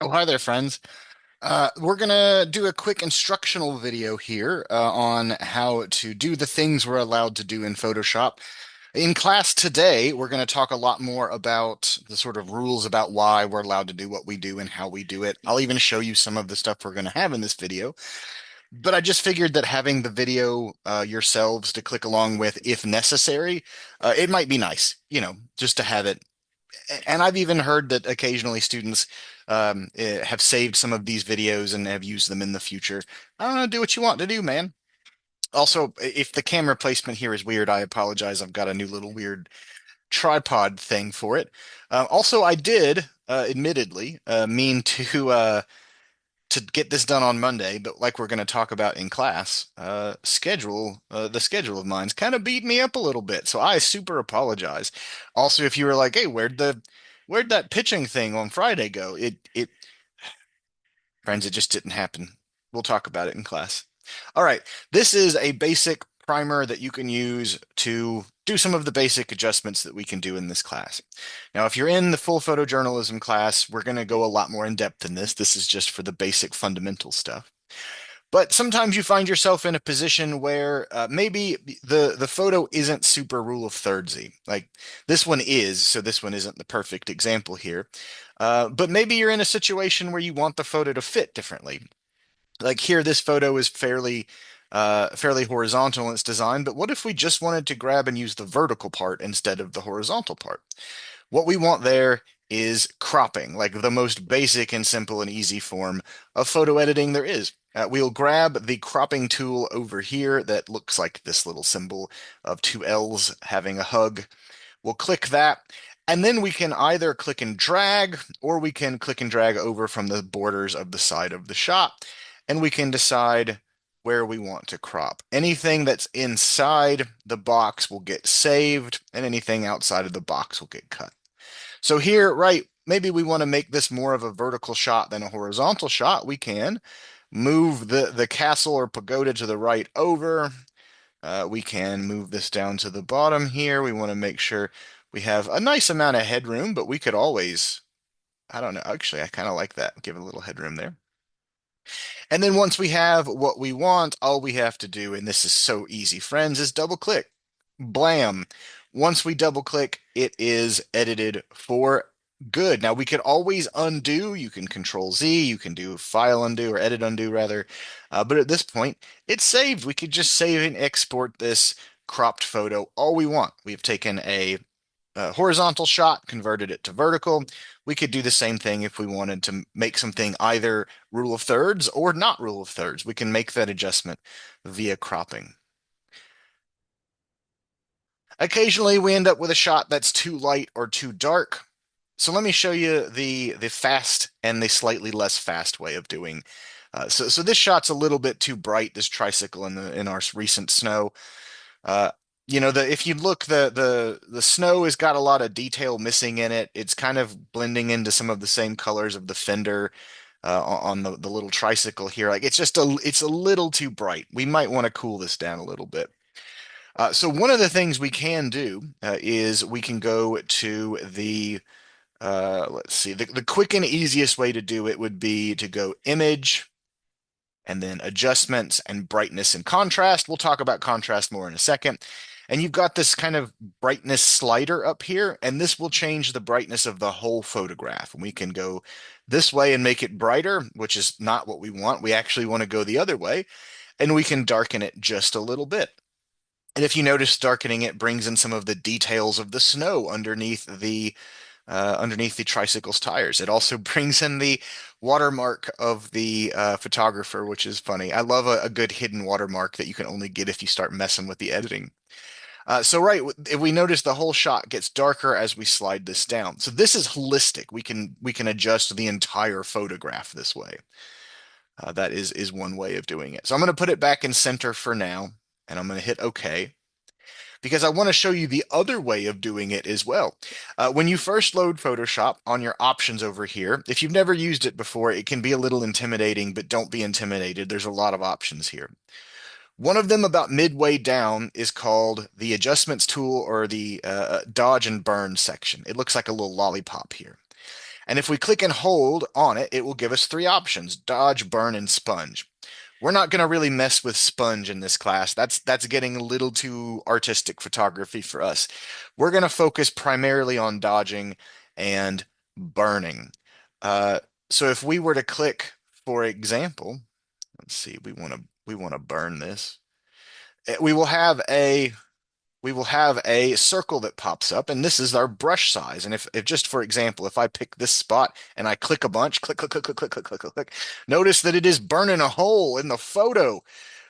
Oh, hi there, friends. We're gonna do a quick instructional video here on how to do the things we're allowed to do in Photoshop. In class today, we're going to talk a lot more about the sort of rules about why we're allowed to do what we do and how we do it. I'll even show you some of the stuff we're going to have in this video. But I just figured that having the video yourselves to click along with, if necessary, it might be nice, just to have it. And I've even heard that occasionally students have saved some of these videos and have used them in the future. I don't know, do what you want to do, man. Also, if the camera placement here is weird, I apologize. I've got a new little weird tripod thing for it. Also, I did, admittedly, mean to get this done on Monday, but like we're going to talk about in class, the schedule of mine's kind of beat me up a little bit, so I super apologize. Also, if you were like, "Hey, where'd that pitching thing on Friday go?" Friends, it just didn't happen. We'll talk about it in class. All right, this is a basic primer that you can use to do some of the basic adjustments that we can do in this class. Now, if you're in the full photojournalism class, we're going to go a lot more in depth in this. This is just for the basic fundamental stuff. But sometimes you find yourself in a position where maybe the photo isn't super rule of thirdsy. Like this one is, so this one isn't the perfect example here. But maybe you're in a situation where you want the photo to fit differently. Like here, this photo is fairly horizontal in its design, but what if we just wanted to grab and use the vertical part instead of the horizontal part? What we want there is cropping, like the most basic and simple and easy form of photo editing there is. We'll grab the cropping tool over here that looks like this little symbol of two L's having a hug. We'll click that, and then we can either click and drag, or we can click and drag over from the borders of the side of the shot, and we can decide where we want to crop. Anything that's inside the box will get saved, and anything outside of the box will get cut. So here, right, maybe we want to make this more of a vertical shot than a horizontal shot. We can move the castle or pagoda to the right over. We can move this down to the bottom here. We want to make sure we have a nice amount of headroom, but we could always, I don't know, actually, I kind of like that. Give it a little headroom there. And then once we have what we want, all we have to do, and this is so easy, friends, is double click. Blam. Once we double click, it is edited for good. Now we could always undo. You can control Z, you can do file undo or edit undo rather. But at this point, it's saved. We could just save and export this cropped photo all we want. We've taken a horizontal shot, converted it to vertical. We could do the same thing if we wanted to make something either rule of thirds or not rule of thirds. We can make that adjustment via cropping. Occasionally, we end up with a shot that's too light or too dark. So let me show you the fast and the slightly less fast way of doing. So this shot's a little bit too bright. This tricycle in our recent snow. Uh, if you look, the snow has got a lot of detail missing in it. It's kind of blending into some of the same colors of the fender on the little tricycle here. Like it's a little too bright. We might want to cool this down a little bit. So one of the things we can do is we can go to let's see, the quick and easiest way to do it would be to go image and then adjustments and brightness and contrast. We'll talk about contrast more in a second. And you've got this kind of brightness slider up here, and this will change the brightness of the whole photograph. And we can go this way and make it brighter, which is not what we want. We actually want to go the other way, and we can darken it just a little bit. And if you notice, darkening it brings in some of the details of the snow underneath the tricycle's tires. It also brings in the watermark of the photographer, which is funny. I love a good hidden watermark that you can only get if you start messing with the editing. So right, if we notice the whole shot gets darker as we slide this down. So this is holistic. We can adjust the entire photograph this way. That is one way of doing it. So I'm going to put it back in center for now, and I'm going to hit OK because I want to show you the other way of doing it as well. When you first load Photoshop on your options over here, if you've never used it before, it can be a little intimidating, but don't be intimidated. There's a lot of options here. One of them about midway down is called the adjustments tool or the dodge and burn section. It looks like a little lollipop here. And if we click and hold on it, it will give us three options: dodge, burn, and sponge. We're not going to really mess with sponge in this class. That's getting a little too artistic photography for us. We're going to focus primarily on dodging and burning. Uh, so if we were to click, for example, let's see, we want to burn this. We will have a circle that pops up, and this is our brush size. And if just for example, if I pick this spot and I click a bunch, click, click, click, click, click, click, click, click, click, notice that it is burning a hole in the photo.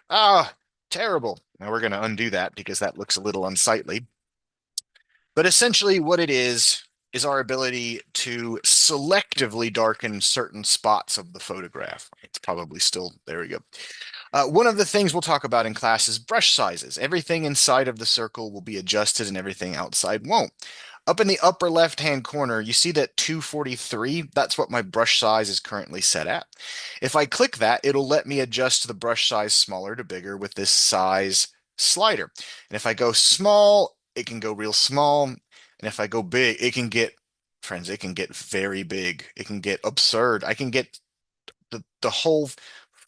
Ah, terrible. Now we're going to undo that because that looks a little unsightly. But essentially, what it is our ability to selectively darken certain spots of the photograph. It's probably still, there we go. One of the things we'll talk about in class is brush sizes. Everything inside of the circle will be adjusted and everything outside won't. Up in the upper left-hand corner, you see that 243? That's what my brush size is currently set at. If I click that, it'll let me adjust the brush size smaller to bigger with this size slider. And if I go small, it can go real small. And if I go big, friends, it can get very big. It can get absurd. I can get the whole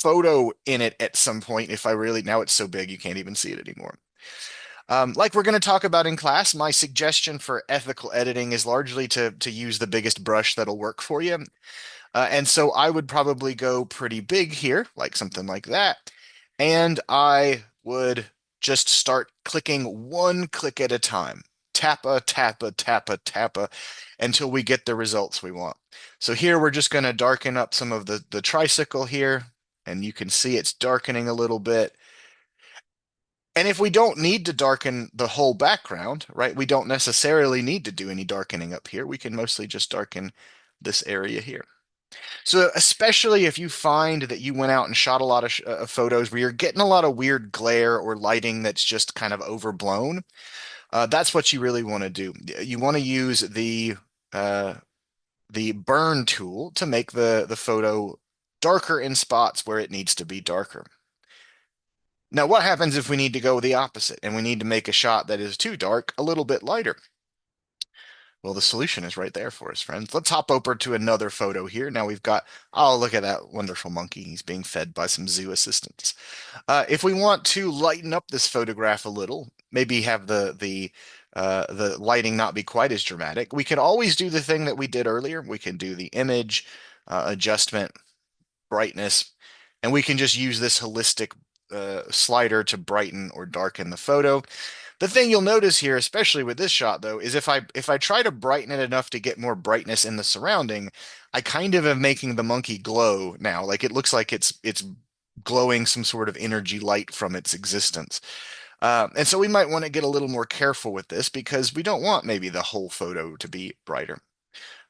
photo in it at some point if I really, now it's so big you can't even see it anymore. Like we're going to talk about in class, my suggestion for ethical editing is largely to use the biggest brush that'll work for you. And so I would probably go pretty big here, like something like that. And I would just start clicking one click at a time. Tappa, tappa, tappa, tappa, until we get the results we want. So here we're just going to darken up some of the tricycle here, and you can see it's darkening a little bit. And if we don't need to darken the whole background, right, we don't necessarily need to do any darkening up here. We can mostly just darken this area here. So especially if you find that you went out and shot a lot of photos where you're getting a lot of weird glare or lighting that's just kind of overblown, that's what you really want to do. You want to use the burn tool to make the photo darker in spots where it needs to be darker. Now, what happens if we need to go the opposite and we need to make a shot that is too dark a little bit lighter? Well, the solution is right there for us, friends. Let's hop over to another photo here. Now we've got, oh, look at that wonderful monkey. He's being fed by some zoo assistants. If we want to lighten up this photograph a little, maybe have the lighting not be quite as dramatic, we can always do the thing that we did earlier. We can do the image adjustment, brightness, and we can just use this holistic slider to brighten or darken the photo. The thing you'll notice here, especially with this shot though, is if I try to brighten it enough to get more brightness in the surrounding, I kind of am making the monkey glow now. Like it looks like it's glowing some sort of energy light from its existence. And so we might want to get a little more careful with this because we don't want maybe the whole photo to be brighter.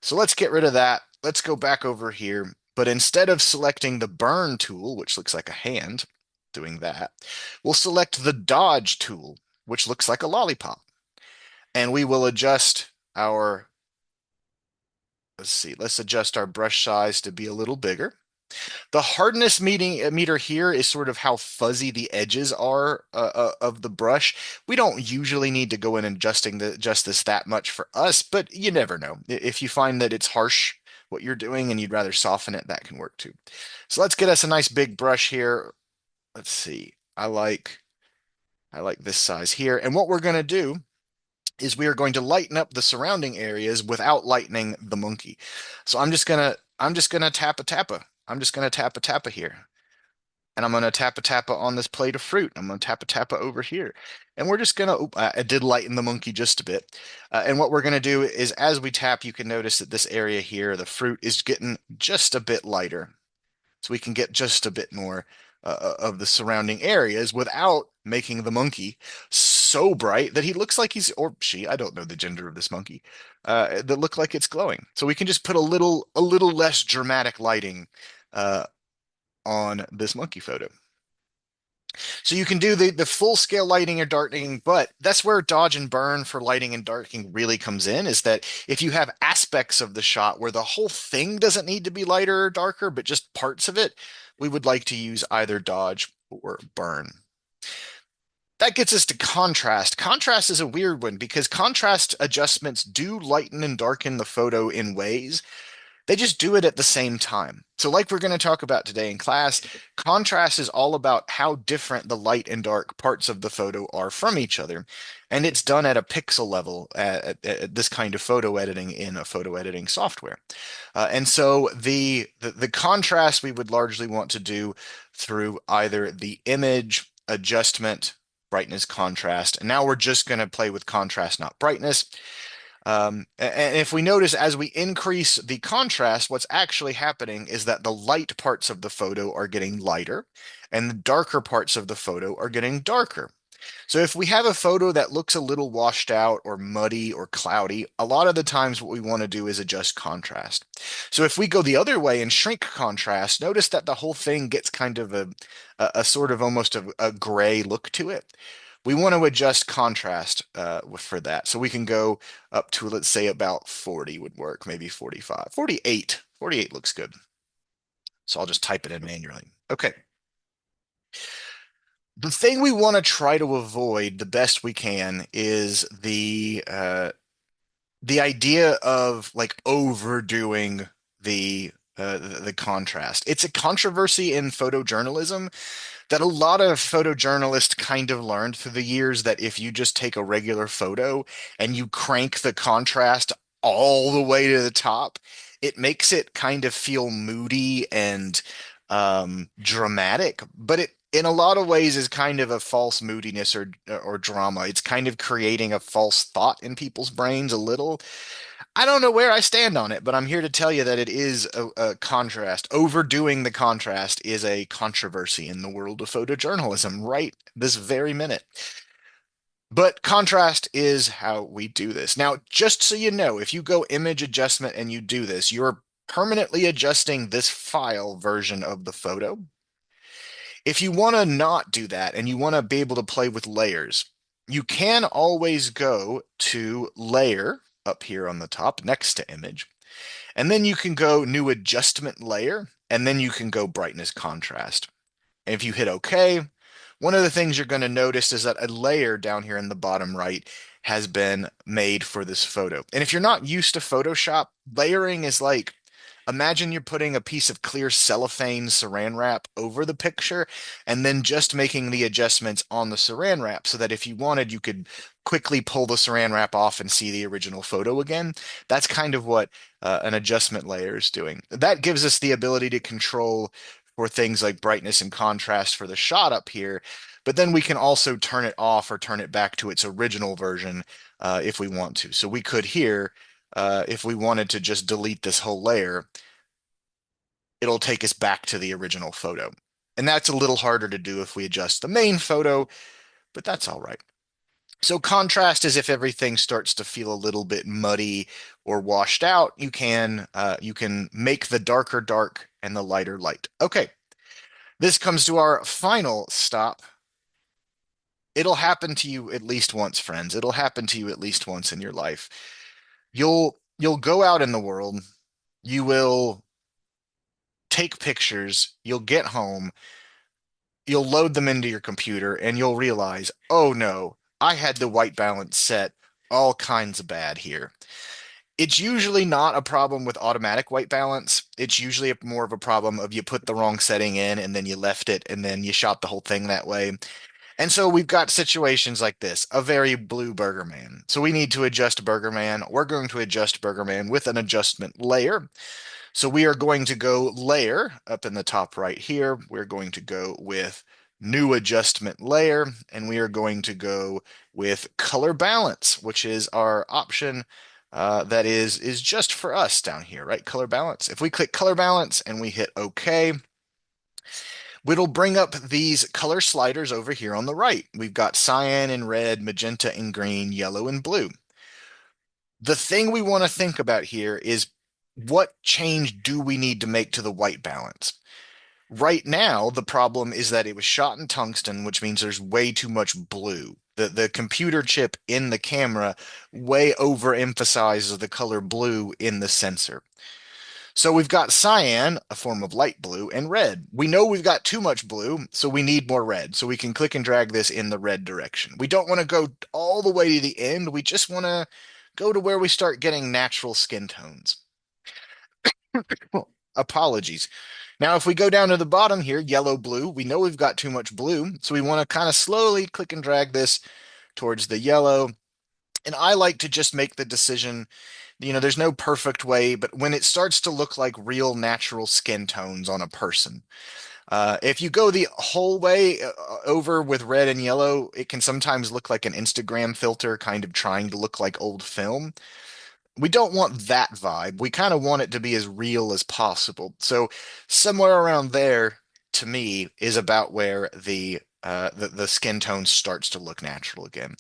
So let's get rid of that. Let's go back over here. But instead of selecting the burn tool, which looks like a hand, doing that, we'll select the dodge tool, which looks like a lollipop. And we will adjust our, let's see, let's adjust our brush size to be a little bigger. The hardness meter here is sort of how fuzzy the edges are of the brush. We don't usually need to go in and adjust this that much for us, but you never know. If you find that it's harsh what you're doing and you'd rather soften it, that can work too. So let's get us a nice big brush here. Let's see. I like this size here. And what we're going to do is we are going to lighten up the surrounding areas without lightening the monkey. So I'm just gonna tappa tappa. I'm just gonna tappa tappa here. And I'm gonna tappa tappa on this plate of fruit. I'm gonna tappa tappa over here. And we're just gonna, I did lighten the monkey just a bit. And what we're gonna do is as we tap, you can notice that this area here, the fruit is getting just a bit lighter. So we can get just a bit more of the surrounding areas without making the monkey so bright that he looks like he's, or she, I don't know the gender of this monkey, that look like it's glowing. So we can just put a little less dramatic lighting uh, on this monkey photo. So you can do the full scale lighting or darkening, but that's where dodge and burn for lighting and darkening really comes in, is that if you have aspects of the shot where the whole thing doesn't need to be lighter or darker, but just parts of it, we would like to use either dodge or burn. That gets us to contrast. Contrast is a weird one because contrast adjustments do lighten and darken the photo in ways. They just do it at the same time. So, like we're going to talk about today in class, contrast is all about how different the light and dark parts of the photo are from each other. And it's done at a pixel level at this kind of photo editing in a photo editing software. And so the contrast we would largely want to do through either the image adjustment, brightness, contrast. And now we're just going to play with contrast, not brightness. And if we notice as we increase the contrast, what's actually happening is that the light parts of the photo are getting lighter and the darker parts of the photo are getting darker. So if we have a photo that looks a little washed out or muddy or cloudy, a lot of the times what we want to do is adjust contrast. So if we go the other way and shrink contrast, notice that the whole thing gets kind of a sort of almost a gray look to it. We want to adjust contrast for that. So we can go up to, let's say, about 40 would work, maybe 45, 48. 48 looks good. So I'll just type it in manually. Okay. The thing we want to try to avoid the best we can is the idea of like overdoing the contrast. It's a controversy in photojournalism that a lot of photojournalists kind of learned through the years that if you just take a regular photo and you crank the contrast all the way to the top, it makes it kind of feel moody and dramatic, but it in a lot of ways is kind of a false moodiness or drama. It's kind of creating a false thought in people's brains a little. I don't know where I stand on it, but I'm here to tell you that it is a contrast. Overdoing the contrast is a controversy in the world of photojournalism right this very minute. But contrast is how we do this. Now, just so you know, if you go image adjustment and you do this, you're permanently adjusting this file version of the photo. If you want to not do that and you want to be able to play with layers, you can always go to layer up here on the top next to image. And then you can go new adjustment layer, and then you can go brightness contrast. And if you hit OK, one of the things you're going to notice is that a layer down here in the bottom right has been made for this photo. And if you're not used to Photoshop, layering is like, imagine you're putting a piece of clear cellophane saran wrap over the picture and then just making the adjustments on the saran wrap so that if you wanted, you could quickly pull the saran wrap off and see the original photo again. That's kind of what an adjustment layer is doing. That gives us the ability to control for things like brightness and contrast for the shot up here, but then we can also turn it off or turn it back to its original version if we want to. So we could here, if we wanted to just delete this whole layer, it'll take us back to the original photo. And that's a little harder to do if we adjust the main photo, but that's all right. So contrast is if everything starts to feel a little bit muddy or washed out, you can make the darker dark and the lighter light. Okay, this comes to our final stop. It'll happen to you at least once, friends. It'll happen to you at least once in your life. You'll go out in the world, you will take pictures, you'll get home, you'll load them into your computer, and you'll realize, oh no, I had the white balance set all kinds of bad here. It's usually not a problem with automatic white balance. It's usually more of a problem of you put the wrong setting in and then you left it and then you shot the whole thing that way. And so we've got situations like this, a very blue Burger Man. So we need to adjust Burger Man. We're going to adjust Burger Man with an adjustment layer. So we are going to go layer up in the top right here. We're going to go with new adjustment layer, and we are going to go with color balance, which is our option that is just for us down here, right? Color balance. If we click color balance and we hit OK, it'll bring up these color sliders over here on the right. We've got cyan and red, magenta and green, yellow and blue. The thing we want to think about here is what change do we need to make to the white balance? Right now, the problem is that it was shot in tungsten, which means there's way too much blue. The computer chip in the camera way overemphasizes the color blue in the sensor. So we've got cyan, a form of light blue, and red. We know we've got too much blue, so we need more red. So we can click and drag this in the red direction. We don't want to go all the way to the end. We just want to go to where we start getting natural skin tones. Well, apologies. Now, if we go down to the bottom here, yellow, blue, we know we've got too much blue, so we want to kind of slowly click and drag this towards the yellow. And I like to just make the decision, there's no perfect way, but when it starts to look like real natural skin tones on a person. If you go the whole way over with red and yellow, it can sometimes look like an Instagram filter, kind of trying to look like old film. We don't want that vibe. We kind of want it to be as real as possible. So somewhere around there, to me, is about where the skin tone starts to look natural again.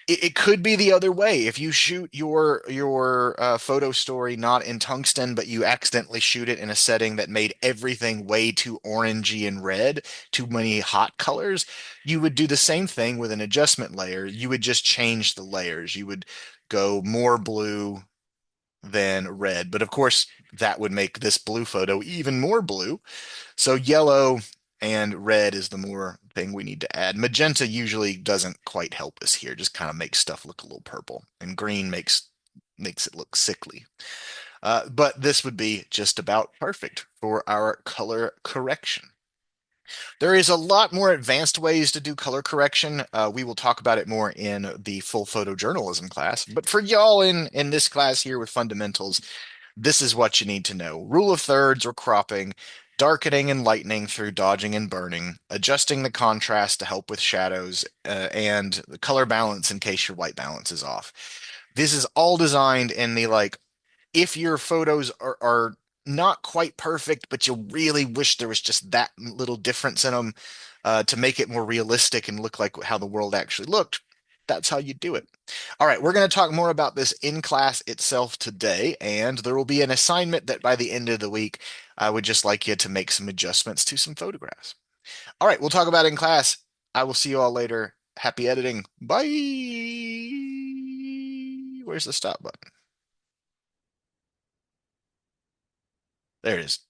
It could be the other way. If you shoot your photo story not in tungsten, but you accidentally shoot it in a setting that made everything way too orangey and red, too many hot colors, you would do the same thing with an adjustment layer. You would just change the layers. You would go more blue than red. But of course, that would make this blue photo even more blue. So yellow and red is the more thing we need to add. Magenta usually doesn't quite help us here, just kind of makes stuff look a little purple. And green makes it look sickly. But this would be just about perfect for our color correction. There is a lot more advanced ways to do color correction. We will talk about it more in the full photojournalism class. But for y'all in this class here with fundamentals, this is what you need to know. Rule of thirds or cropping, darkening and lightening through dodging and burning, adjusting the contrast to help with shadows, and the color balance in case your white balance is off. This is all designed in the like, if your photos are not quite perfect, but you really wish there was just that little difference in them to make it more realistic and look like how the world actually looked, that's how you do it. All right, we're going to talk more about this in class itself today, and there will be an assignment that by the end of the week, I would just like you to make some adjustments to some photographs. All right, we'll talk about it in class. I will see you all later. Happy editing. Bye. Where's the stop button? There it is.